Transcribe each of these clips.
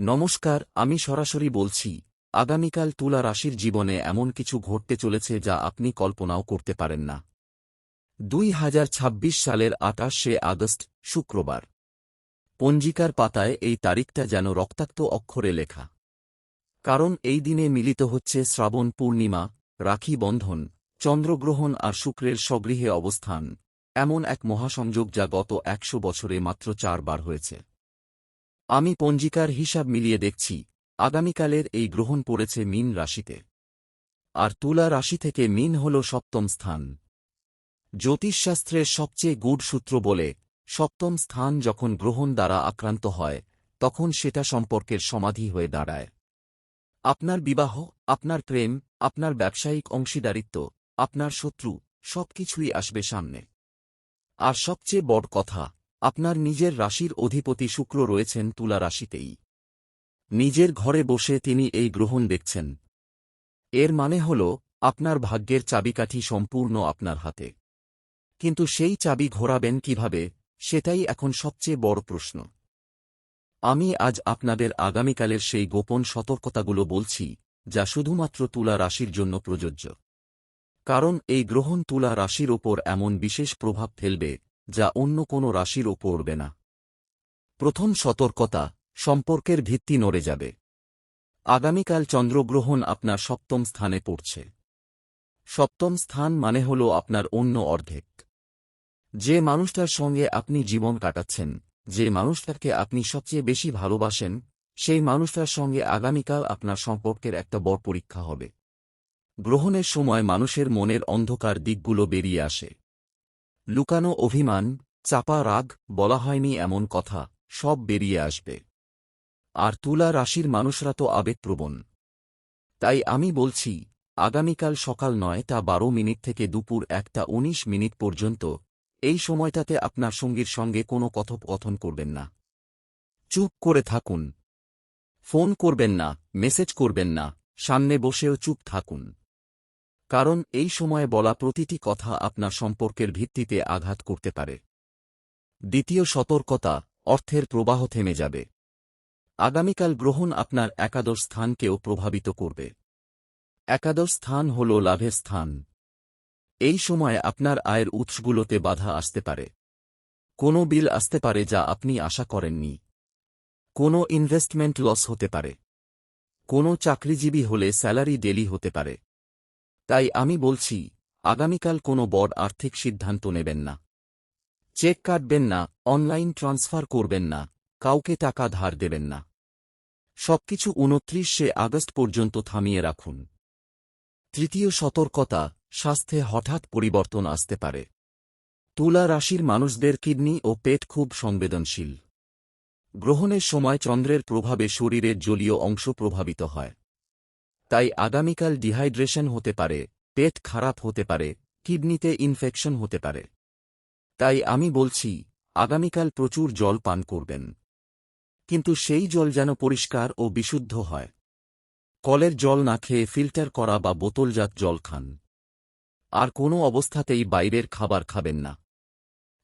নমস্কার, আমি সরাসরি বলছি। আগামীকাল তুলা রাশির জীবনে এমন কিছু ঘটতে চলেছে যা আপনি কল্পনাও করতে পারেন না। 2026 সালের 28শে আগস্ট, শুক্রবার। পঞ্জিকার পাতায় এই তারিখটা যেন রক্তাক্ত অক্ষরে লেখা। কারণ এই দিনে মিলিত হচ্ছে শ্রাবণ পূর্ণিমা, রাখি বন্ধন, চন্দ্রগ্রহণ আর শুক্রের স্বগৃহে অবস্থান, এমন এক মহাসংযোগ যা গত 100 বছরে মাত্র 4 বার হয়েছে। আমি পঞ্জিকার হিসাব মিলিয়ে দেখছি, আগামীকালের এই গ্রহণ পড়েছে মীন রাশিতে। আর তুলা রাশি থেকে মীন হল সপ্তম স্থান। জ্যোতিষশাস্ত্রের সবচেয়ে গূঢ় সূত্র বলে, সপ্তম স্থান যখন গ্রহণ দ্বারা আক্রান্ত হয়, তখন সেটা সম্পর্কের সমাধি হয়ে দাঁড়ায়। আপনার বিবাহ, আপনার প্রেম, আপনার ব্যবসায়িক অংশীদারিত্ব, আপনার শত্রু, সবকিছুই আসবে সামনে। আর সবচেয়ে বড় কথা, আপনার নিজের রাশির অধিপতি শুক্র রয়েছেন তুলা রাশিতেই। নিজের ঘরে বসে তিনি এই গ্রহণ দেখছেন। এর মানে হল, আপনার ভাগ্যের চাবিকাঠি সম্পূর্ণ আপনার হাতে। কিন্তু সেই চাবি ঘোরাবেন কিভাবে, সেটাই এখন সবচেয়ে বড় প্রশ্ন। আমি আজ আপনাদের আগামীকালের সেই গোপন সতর্কতাগুলো বলছি, যা শুধুমাত্র তুলা রাশির জন্য প্রযোজ্য। কারণ এই গ্রহণ তুলা রাশির ওপর এমন বিশেষ প্রভাব ফেলবে, যা অন্য কোনো রাশির ওপর পড়বে না। প্রথম সতর্কতা, সম্পর্কের ভিত্তি নড়ে যাবে। আগামীকাল চন্দ্রগ্রহণ আপনার সপ্তম স্থানে পড়ছে। সপ্তম স্থান মানে হল আপনার অন্য অর্ধেক। যে মানুষটার সঙ্গে আপনি জীবন কাটাচ্ছেন, যে মানুষটাকে আপনি সবচেয়ে বেশি ভালোবাসেন, সেই মানুষটার সঙ্গে আগামীকাল আপনার সম্পর্কের একটা বড় পরীক্ষা হবে। গ্রহণের সময় মানুষের মনের অন্ধকার দিকগুলো বেরিয়ে আসে। লুকানো অভিমান, চাপা রাগ, বলা হয়নি এমন কথা, সব বেরিয়ে আসবে। আর তুলা রাশির মানুষরা তো আবেগপ্রবণ। তাই আমি বলছি, আগামীকাল সকাল 9:12 থেকে দুপুর 1:19 পর্যন্ত, এই সময়টাতে আপনার সঙ্গীর সঙ্গে কোনো কথোপকথন করবেন না। চুপ করে থাকুন। ফোন করবেন না, মেসেজ করবেন না, সামনে বসেও চুপ থাকুন। কারণ এই সময়ে বলা প্রতিটি কথা আপনার সম্পর্কের ভিত্তিতে আঘাত করতে পারে। দ্বিতীয় সতর্কতা, অর্থের প্রবাহ থেমে যাবে। আগামীকাল গ্রহণ আপনার একাদশ স্থানকেও প্রভাবিত করবে। একাদশ স্থান হল লাভের স্থান। এই সময়ে আপনার আয়ের উৎসগুলোতে বাধা আসতে পারে। কোনো বিল আসতে পারে যা আপনি আশা করেননি। কোনো ইনভেস্টমেন্ট লস হতে পারে। কোনো চাকরিজীবী হলে স্যালারি ডেলি হতে পারে। তাই আমি বলছি, আগামীকাল কোনো বড় আর্থিক সিদ্ধান্ত নেবেন না। চেক কাটবেন না, অনলাইন ট্রান্সফার করবেন না, কাউকে টাকা ধার দেবেন না। সবকিছু 29শে আগস্ট পর্যন্ত থামিয়ে রাখুন। তৃতীয় সতর্কতা, স্বাস্থ্যে হঠাৎ পরিবর্তন আসতে পারে। তুলা রাশির মানুষদের কিডনি ও পেট খুব সংবেদনশীল। গ্রহণের সময় চন্দ্রের প্রভাবে শরীরের জলীয় অংশ প্রভাবিত হয়। তাই আগামীকাল ডিহাইড্রেশন হতে পারে, পেট খারাপ হতে পারে, কিডনিতে ইনফেকশন হতে পারে। তাই আমি বলছি, আগামীকাল প্রচুর জল পান করবেন। কিন্তু সেই জল যেন পরিষ্কার ও বিশুদ্ধ হয়। কলের জল না খেয়ে ফিল্টার করা বা বোতলজাত জল খান। আর কোনো অবস্থাতেই বাইরের খাবার খাবেন না।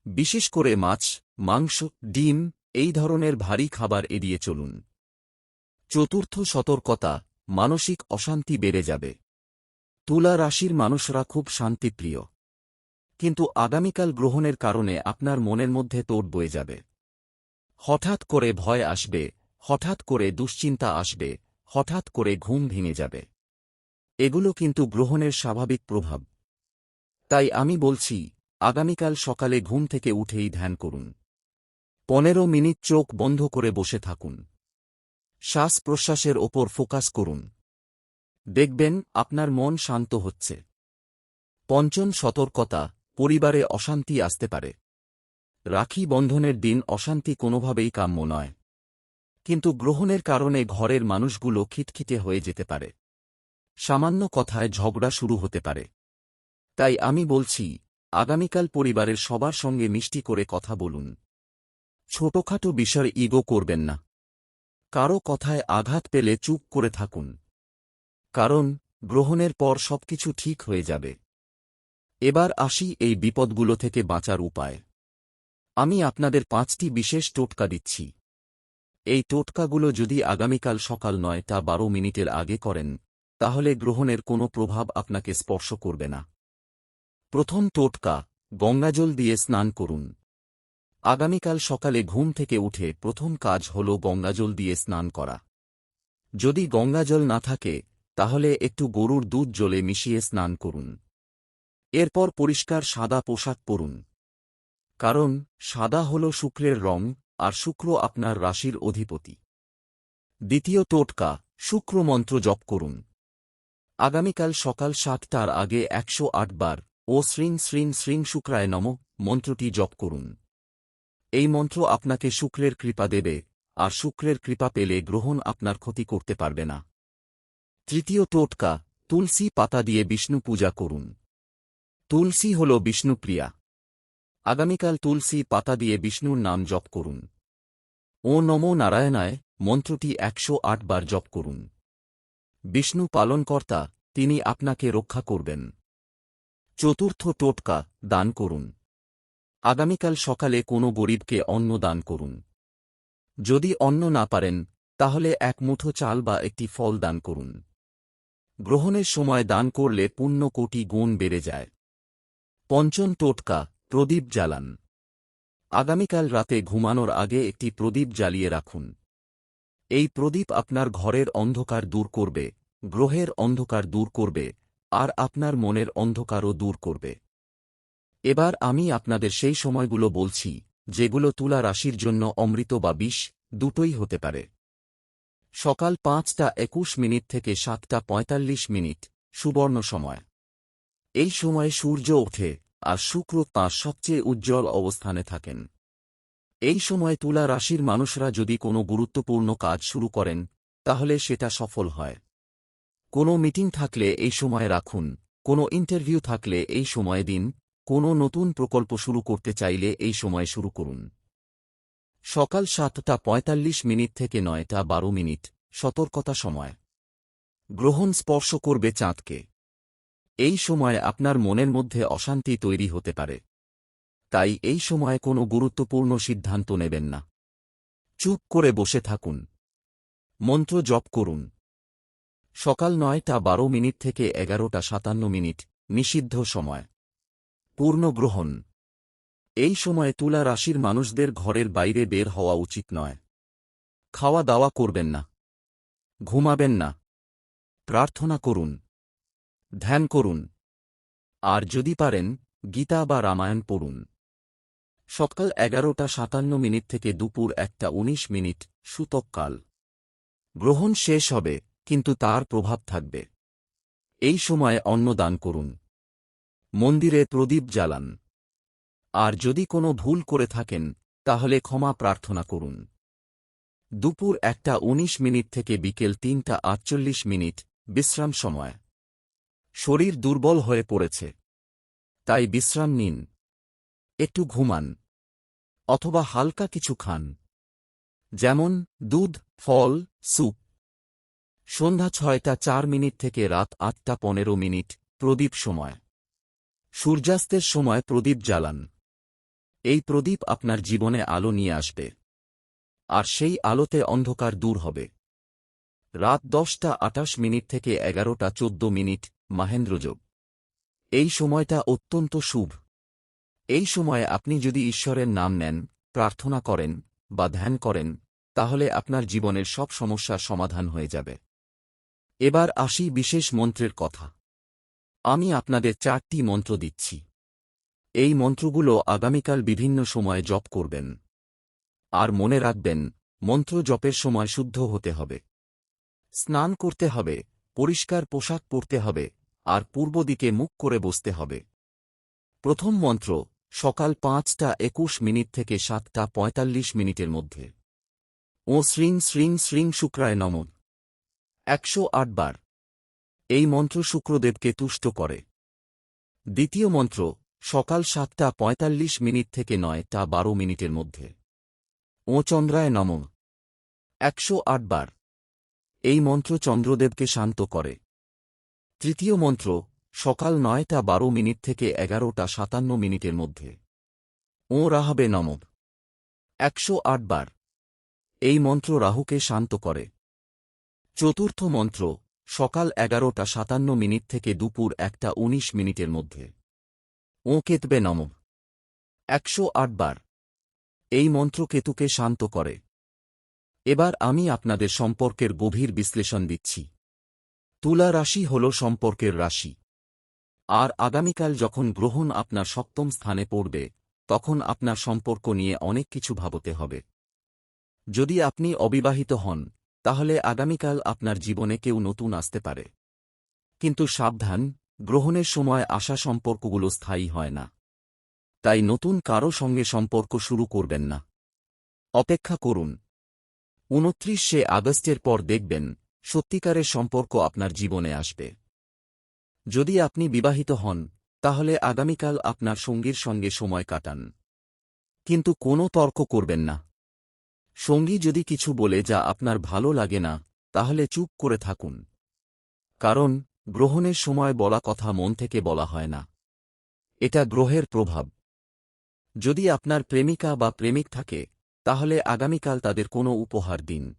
বিশেষ করে মাছ, মাংস, ডিম, এই ধরনের ভারী খাবার এড়িয়ে চলুন। চতুর্থ সতর্কতা, মানসিক অশান্তি বেড়ে যাবে। তুলা রাশির মানুষরা খুব শান্তিপ্রিয়। কিন্তু আগামীকাল গ্রহণের কারণে আপনার মনের মধ্যে তোড় বয়ে যাবে। হঠাৎ করে ভয় আসবে, হঠাৎ করে দুশ্চিন্তা আসবে, হঠাৎ করে ঘুম ভেঙে যাবে। এগুলো কিন্তু গ্রহণের স্বাভাবিক প্রভাব। তাই আমি বলছি, আগামীকাল সকালে ঘুম থেকে উঠেই ধ্যান করুন। 15 মিনিট চোখ বন্ধ করে বসে থাকুন। শ্বাস প্রশ্বাসের ওপর ফোকাস করুন। দেখবেন আপনার মন শান্ত হচ্ছে। পঞ্চম সতর্কতা, পরিবারে অশান্তি আসতে পারে। রাখি বন্ধনের দিন অশান্তি কোনোভাবেই কাম্য নয়। কিন্তু গ্রহণের কারণে ঘরের মানুষগুলো খিটখিটে হয়ে যেতে পারে। সামান্য কথায় ঝগড়া শুরু হতে পারে। তাই আমি বলছি, আগামীকাল পরিবারের সবার সঙ্গে মিষ্টি করে কথা বলুন। ছোটখাটো বিষয়ে ইগো করবেন না। কারো কথায় আঘাত পেলে চুপ করে থাকুন। কারণ গ্রহণের পর সবকিছু ঠিক হয়ে যাবে। এবার আসি এই বিপদগুলো থেকে বাঁচার উপায়। আমি আপনাদের 5টি বিশেষ টোটকা দিচ্ছি। এই টোটকাগুলো যদি আগামীকাল সকাল ৯:১২ আগে করেন তাহলে গ্রহণের কোনো প্রভাব আপনাকে স্পর্শ করবে না। প্রথম টোটকা, গঙ্গাজল দিয়ে স্নান করুন। আগামীকাল সকালে ঘুম থেকে উঠে প্রথম কাজ হল গঙ্গাজল দিয়ে স্নান করা। যদি গঙ্গাজল না থাকে তাহলে একটু গরুর দুধ জলে মিশিয়ে স্নান করুন। এরপর পরিষ্কার সাদা পোশাক পরুন। কারণ সাদা হল শুক্রের রং, আর শুক্র আপনার রাশির অধিপতি। দ্বিতীয় টোটকা, শুক্র মন্ত্র জপ করুন। আগামীকাল সকাল ৭টার আগে ১০৮ বার ও শ্রীং শ্রীং শ্রীং শুক্রায় নমঃ মন্ত্রটি জপ করুন। এই মন্ত্র আপনাকে শুক্রের কৃপা দেবে, আর শুক্রের কৃপা পেলে গ্রহণ আপনার ক্ষতি করতে পারবে না। তৃতীয় টোটকা, তুলসী পাতা দিয়ে বিষ্ণু পূজা করুন। তুলসী হল বিষ্ণুপ্রিয়া। আগামীকাল তুলসী পাতা দিয়ে বিষ্ণুর নাম জপ করুন। ও নমো নারায়ণায় মন্ত্রটি ১০৮ বার জপ করুন। বিষ্ণু পালনকর্তা, তিনি আপনাকে রক্ষা করবেন। চতুর্থ টোটকা, দান করুন। আগামীকাল সকালে কোনো গরিবকে অন্ন দান করুন। যদি অন্ন না পারেন তাহলে এক মুঠো চাল বা একটি ফল দান করুন। গ্রহণের সময় দান করলে পুণ্য কোটি গুণ বেড়ে যায়। পঞ্চম টোটকা, প্রদীপ জ্বালান। আগামীকাল রাতে ঘুমানোর আগে একটি প্রদীপ জ্বালিয়ে রাখুন। এই প্রদীপ আপনার ঘরের অন্ধকার দূর করবে, গ্রহের অন্ধকার দূর করবে, আর আপনার মনের অন্ধকারও দূর করবে। এবার আমি আপনাদের সেই সময়গুলো বলছি যেগুলো তুলা রাশির জন্য অমৃত বা বিষ দুটোই হতে পারে। সকাল ৫:২১ থেকে ৭:৪৫, সুবর্ণ সময়। এই সময়ে সূর্য ওঠে আর শুক্র তাঁর সবচেয়ে উজ্জ্বল অবস্থানে থাকেন। এই সময় তুলা রাশির মানুষরা যদি কোনো গুরুত্বপূর্ণ কাজ শুরু করেন তাহলে সেটা সফল হয়। কোনো মিটিং থাকলে এই সময় রাখুন, কোনো ইন্টারভিউ থাকলে এই সময় দিন, কোনো নতুন প্রকল্প শুরু করতে চাইলে এই সময় শুরু করুন। সকাল ৭:৪৫ থেকে ৯:১২, সতর্কতা সময়। গ্রহণ স্পর্শ করবে চাঁদকে। এই সময় আপনার মনের মধ্যে অশান্তি তৈরি হতে পারে। তাই এই সময় কোনো গুরুত্বপূর্ণ সিদ্ধান্ত নেবেন না। চুপ করে বসে থাকুন। মন্ত্র জপ করুন। সকাল ৯:১২ থেকে ১১:৫৭, নিষিদ্ধ সময়। পূর্ণ গ্রহণ। এই সময়ে তুলা রাশির মানুষদের ঘরের বাইরে বের হওয়া উচিত নয়। খাওয়া দাওয়া করবেন না, ঘুমাবেন না, প্রার্থনা করুন, ধ্যান করুন, আর যদি পারেন গীতা বা রামায়ণ পড়ুন। সকাল ১১:৫৭ থেকে দুপুর ১:১৯, সূতককাল। গ্রহণ শেষ হবে কিন্তু তার প্রভাব থাকবে। এই সময় অন্ন দান করুন। মন্দিরে প্রদীপ জ্বালান। আর যদি কোনো ভুল করে থাকেন তাহলে ক্ষমা প্রার্থনা করুন। দুপুর ১:১৯ থেকে বিকেল ৩:৪৮, বিশ্রাম সময়। শরীর দুর্বল হয়ে পড়েছে, তাই বিশ্রাম নিন। একটু ঘুমান অথবা হালকা কিছু খান, যেমন দুধ, ফল, স্যুপ। সন্ধ্যা ৬:০৪ থেকে রাত ৮:১৫, প্রদীপ সময়। সূর্যাস্তের সময় প্রদীপ জ্বালান। এই প্রদীপ আপনার জীবনে আলো নিয়ে আসবে, আর সেই আলোতে অন্ধকার দূর হবে। রাত ১০:২৮ থেকে ১১:১৪, মাহেন্দ্রযোগ। এই সময়টা অত্যন্ত শুভ। এই সময়ে আপনি যদি ঈশ্বরের নাম নেন, প্রার্থনা করেন বা ধ্যান করেন তাহলে আপনার জীবনের সব সমস্যার সমাধান হয়ে যাবে। এবার আসি বিশেষ মন্ত্রের কথা। আমি আপনাদের ৪টি মন্ত্র দিচ্ছি। এই মন্ত্রগুলো আগামীকাল বিভিন্ন সময়ে জপ করবেন। আর মনে রাখবেন, মন্ত্র জপের সময় শুদ্ধ হতে হবে। স্নান করতে হবে, পরিষ্কার পোশাক পরতে হবে, আর পূর্ব দিকে মুখ করে বসতে হবে। প্রথম মন্ত্র, সকাল ৫:২১ থেকে ৭:৪৫ মধ্যে। ও শ্রীং শ্রীং শ্রীং শুক্রায় নমঃ ১০৮ বার। এই মন্ত্র শুক্রদেবকে তুষ্ট করে। দ্বিতীয় মন্ত্র, সকাল ৭:৪৫ থেকে ৯:১২ মধ্যে। ও চন্দ্রায় নমঃ ১০৮ বার। এই মন্ত্র চন্দ্রদেবকে শান্ত করে। তৃতীয় মন্ত্র, সকাল ৯:১২ থেকে ১১:৫৭ মধ্যে। ও রাহবে নমঃ ১০৮ বার। এই মন্ত্র রাহুকে শান্ত করে। চতুর্থ মন্ত্র, সকাল 11:57 থেকে দুপুর 1:19 মধ্যে। ওঁ কেতবে নমঃ 108 বার। এই মন্ত্র কেতুকে শান্ত করে। এবার আমি আপনাদের সম্পর্কের গভীর বিশ্লেষণ দিচ্ছি। তুলা রাশি হল সম্পর্কের রাশি। আর আগামীকাল যখন গ্রহণ আপনার সপ্তম স্থানে পড়বে, তখন আপনার সম্পর্ক নিয়ে অনেক কিছু ভাবতে হবে। যদি আপনি অবিবাহিত হন, তাহলে আগামীকাল আপনার জীবনে কেউ নতুন আসতে পারে। কিন্তু সাবধান, গ্রহণের সময় আসা সম্পর্কগুলো স্থায়ী হয় না। তাই নতুন কারো সঙ্গে সম্পর্ক শুরু করবেন না। অপেক্ষা করুন। 29শে আগস্টের পর দেখবেন সত্যিকারের সম্পর্ক আপনার জীবনে আসবে। যদি আপনি বিবাহিত হন, তাহলে আগামীকাল আপনার সঙ্গীর সঙ্গে সময় কাটান। কিন্তু কোনো তর্ক করবেন না। সঙ্গী যদি কিছু বলে যা আপনার ভালো লাগে না, তাহলে চুপ করে থাকুন। কারণ গ্রহণের সময় বলা কথা মন থেকে বলা হয় না। এটা গ্রহের প্রভাব। যদি আপনার প্রেমিকা বা প্রেমিক থাকে, তাহলে আগামীকাল তাদের কোনো উপহার দিন।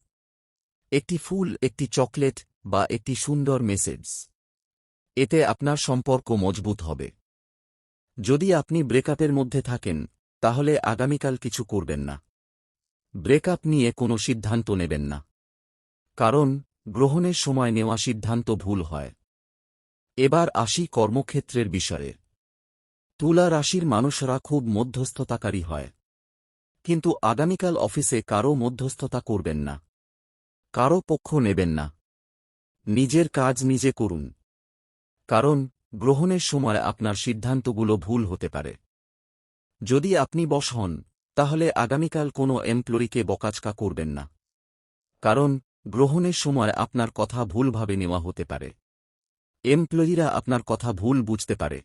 একটি ফুল, একটি চকলেট বা একটি সুন্দর মেসেজ। এতে আপনার সম্পর্ক মজবুত হবে। যদি আপনি ব্রেকআপের মধ্যে থাকেন, তাহলে আগামীকাল কিছু করবেন না। ব্রেকআপ নিয়ে কোনো সিদ্ধান্ত নেবেন না। কারণ গ্রহণের সময় নেওয়া সিদ্ধান্ত ভুল হয়। এবার আসি কর্মক্ষেত্রের বিষয়ে। তুলা রাশির মানুষরা খুব মধ্যস্থতাকারী হয়। কিন্তু আগামীকাল অফিসে কারও মধ্যস্থতা করবেন না। কারও পক্ষ নেবেন না। নিজের কাজ নিজে করুন। কারণ গ্রহণের সময় আপনার সিদ্ধান্তগুলো ভুল হতে পারে। যদি আপনি বস হন, তাহলে আগামীকাল কোনো এমপ্লয়িকে বকাঝকা করবেন না। কারণ গ্রহণের সময় আপনার কথা ভুলভাবে নেওয়া হতে পারে। এমপ্লয়িরা আপনার কথা ভুল বুঝতে পারে।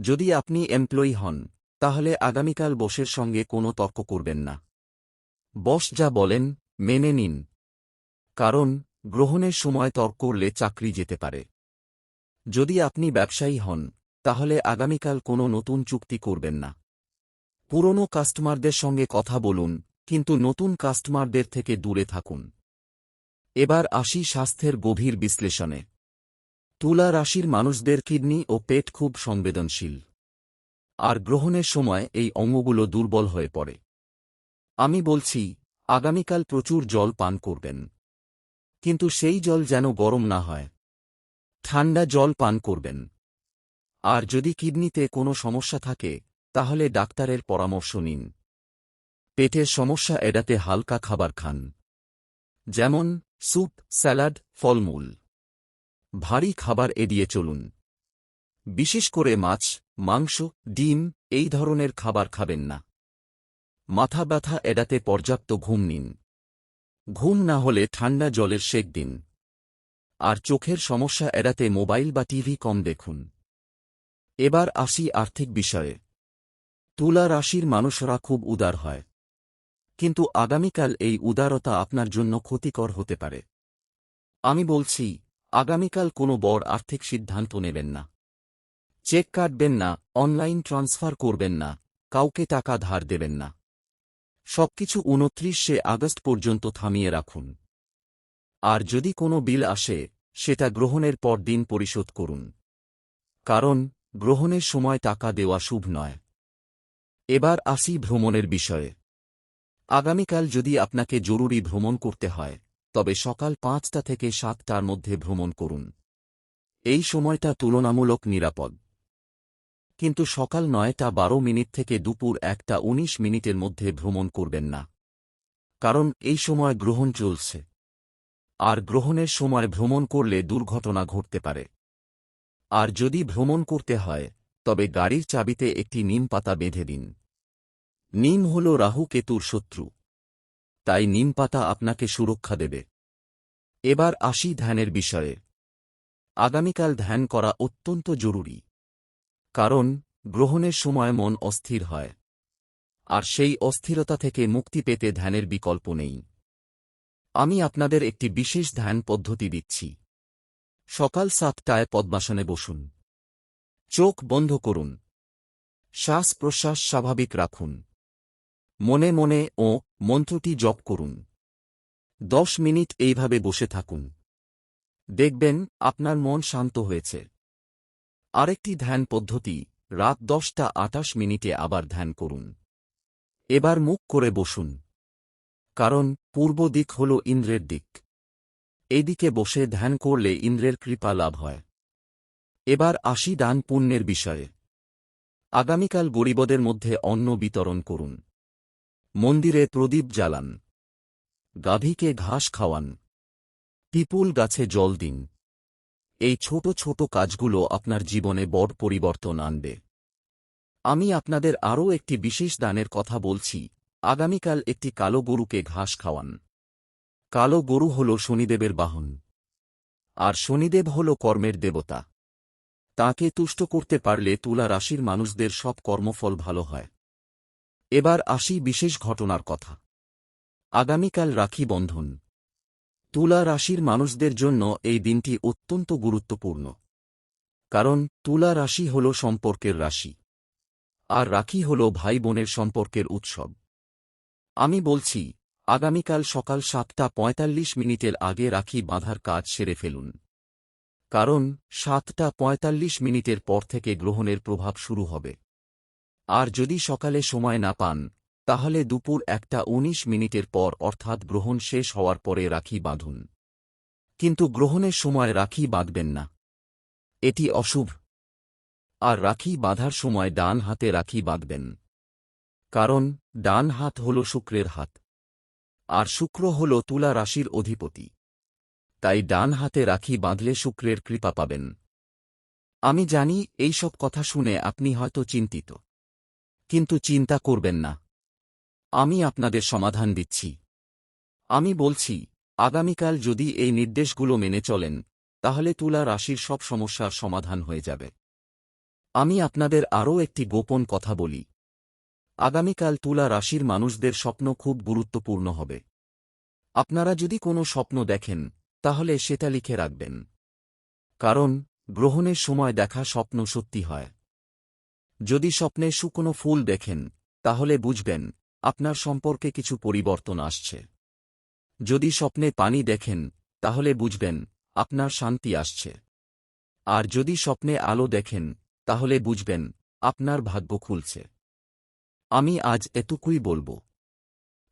যদি আপনি এমপ্লয়ি হন, তাহলে আগামীকাল বসের সঙ্গে কোনো তর্ক করবেন না। বস যা বলেন মেনে নিন। কারণ গ্রহণের সময় তর্ক করলে চাকরি যেতে পারে। যদি আপনি ব্যবসায়ী হন, তাহলে আগামীকাল কোনো নতুন চুক্তি করবেন না। পুরনো কাস্টমারদের সঙ্গে কথা বলুন, কিন্তু নতুন কাস্টমারদের থেকে দূরে থাকুন। এবার আসি স্বাস্থ্যের গভীর বিশ্লেষণে। তুলা রাশির মানুষদের কিডনি ও পেট খুব সংবেদনশীল। আর গ্রহণের সময় এই অঙ্গগুলো দুর্বল হয়ে পড়ে। আমি বলছি, আগামীকাল প্রচুর জল পান করবেন। কিন্তু সেই জল যেন গরম না হয়। ঠান্ডা জল পান করবেন। আর যদি কিডনিতে কোনো সমস্যা থাকে, তাহলে ডাক্তারের পরামর্শ নিন। পেটের সমস্যা এড়াতে হালকা খাবার খান। যেমন স্যুপ, স্যালাড, ফলমূল। ভারী খাবার এড়িয়ে চলুন। বিশেষ করে মাছ, মাংস, ডিম এই ধরনের খাবার খাবেন না। মাথা ব্যথা এড়াতে পর্যাপ্ত ঘুম নিন। ঘুম না হলে ঠান্ডা জলের সেক দিন। আর চোখের সমস্যা এড়াতে মোবাইল বা টিভি কম দেখুন। এবার আসি আর্থিক বিষয়ে। তুলা রাশির মানুষরা খুব উদার হয়। কিন্তু আগামীকাল এই উদারতা আপনার জন্য ক্ষতিকর হতে পারে। আমি বলছি, আগামীকাল কোনো বড় আর্থিক সিদ্ধান্ত নেবেন না। চেক কাটবেন না, অনলাইন ট্রান্সফার করবেন না, কাউকে টাকা ধার দেবেন না। সবকিছু 29শে আগস্ট পর্যন্ত থামিয়ে রাখুন। আর যদি কোনো বিল আসে, সেটা গ্রহণের পর দিন পরিশোধ করুন। কারণ গ্রহণের সময় টাকা দেওয়া শুভ নয়। এবার আসি ভ্রমণের বিষয়ে। আগামীকাল যদি আপনাকে জরুরি ভ্রমণ করতে হয়, তবে সকাল 5টা থেকে 7টার মধ্যে ভ্রমণ করুন। এই সময়টা তুলনামূলক নিরাপদ। কিন্তু সকাল 9:12 থেকে দুপুর 1:19 মধ্যে ভ্রমণ করবেন না। কারণ এই সময় গ্রহণ চলছে। আর গ্রহণের সময় ভ্রমণ করলে দুর্ঘটনা ঘটতে পারে। আর যদি ভ্রমণ করতে হয়, তবে গাড়ির চাবিতে একটি নিম পাতা বেঁধে দিন। নিম হল রাহু কেতুর শত্রু। তাই নিম পাতা আপনাকে সুরক্ষা দেবে। এবার আসি ধ্যানের বিষয়ে। আগামীকাল ধ্যান করা অত্যন্ত জরুরি। কারণ গ্রহণের সময় মন অস্থির হয়। আর সেই অস্থিরতা থেকে মুক্তি পেতে ধ্যানের বিকল্প নেই। আমি আপনাদের একটি বিশেষ ধ্যান পদ্ধতি দিচ্ছি। সকাল 7টায় পদ্মাসনে বসুন। চোখ বন্ধ করুন। শ্বাস প্রশ্বাস স্বাভাবিক রাখুন। মনে মনে ও মন্ত্রটি জপ করুন। 10 মিনিট এইভাবে বসে থাকুন। দেখবেন আপনার মন শান্ত হয়েছে। আরেকটি ধ্যান পদ্ধতি, রাত 10:28 আবার ধ্যান করুন। এবার মুখ করে বসুন। কারণ পূর্ব দিক হল ইন্দ্রের দিক। এইদিকে বসে ধ্যান করলে ইন্দ্রের কৃপা লাভ হয়। এবার আসি দান পুণ্যের বিষয়ে। আগামীকাল গরিবদের মধ্যে অন্ন বিতরণ করুন। মন্দিরে প্রদীপ জ্বালান। গাভীকে ঘাস খাওয়ান। পিপুল গাছে জল দিন। এই ছোট ছোট কাজগুলো আপনার জীবনে বড় পরিবর্তন আনবে। আমি আপনাদের আরও একটি বিশেষ দানের কথা বলছি। আগামীকাল একটি কালো গরুকে ঘাস খাওয়ান। কালো গরু হল শনিদেবের বাহন। আর শনিদেব হল কর্মের দেবতা। তাঁকে তুষ্ট করতে পারলে তুলা রাশির মানুষদের সব কর্মফল ভালো হয়। এবার আসি বিশেষ ঘটনার কথা। আগামীকাল রাখি বন্ধন। তুলা রাশির মানুষদের জন্য এই দিনটি অত্যন্ত গুরুত্বপূর্ণ। কারণ তুলা রাশি হল সম্পর্কের রাশি। আর রাখি হল ভাই বোনের সম্পর্কের উৎসব। আমি বলছি, আগামীকাল সকাল 7:45 আগে রাখি বাঁধার কাজ সেরে ফেলুন। কারণ 7:45 পর থেকে গ্রহণের প্রভাব শুরু হবে। আর যদি সকালে সময় না পান, তাহলে দুপুর 1:19 পর অর্থাৎ গ্রহণ শেষ হওয়ার পরে রাখি বাঁধুন। কিন্তু গ্রহণের সময় রাখি বাঁধবেন না। এটি অশুভ। আর রাখি বাঁধার সময় ডান হাতে রাখি বাঁধবেন। কারণ ডান হাত হল শুক্রের হাত। আর শুক্র হল তুলা রাশির অধিপতি। তাই ডান হাতে রাখি বাঁধলে শুক্রের কৃপা পাবেন। আমি জানি এই সব কথা শুনে আপনি হয়তো চিন্তিত। কিন্তু চিন্তা করবেন না। আমি আপনাদের সমাধান দিচ্ছি। আমি বলছি, আগামীকাল যদি এই নির্দেশগুলো মেনে চলেন, তাহলে তুলা রাশির সব সমস্যার সমাধান হয়ে যাবে। আমি আপনাদের আরও একটি গোপন কথা বলি। আগামীকাল তুলা রাশির মানুষদের স্বপ্ন খুব গুরুত্বপূর্ণ হবে। আপনারা যদি কোনো স্বপ্ন দেখেন, তাহলে সেটা লিখে রাখবেন। কারণ গ্রহণের সময় দেখা স্বপ্ন সত্যি হয়। যদি স্বপ্নে শুকনো ফুল দেখেন, তাহলে বুঝবেন আপনার সম্পর্কে কিছু পরিবর্তন আসছে। যদি স্বপ্নে পানি দেখেন, তাহলে বুঝবেন আপনার শান্তি আসছে। আর যদি স্বপ্নে আলো দেখেন, তাহলে বুঝবেন আপনার ভাগ্য খুলছে। আমি আজ এটুকুই বলবো।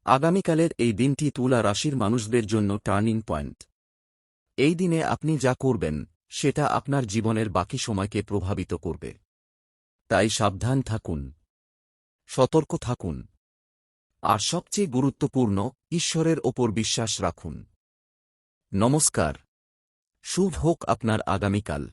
আগামীকালের এই দিনটি তুলা রাশির মানুষদের জন্য টার্নিং পয়েন্ট। এই দিনে আপনি যা করবেন, সেটা আপনার জীবনের বাকি সময়কে প্রভাবিত করবে। তাই সাবধান থাকুন, সতর্ক থাকুন। আর সবচেয়ে গুরুত্বপূর্ণ, ঈশ্বরের ওপর বিশ্বাস রাখুন। নমস্কার। শুভ হোক আপনার আগামীকাল।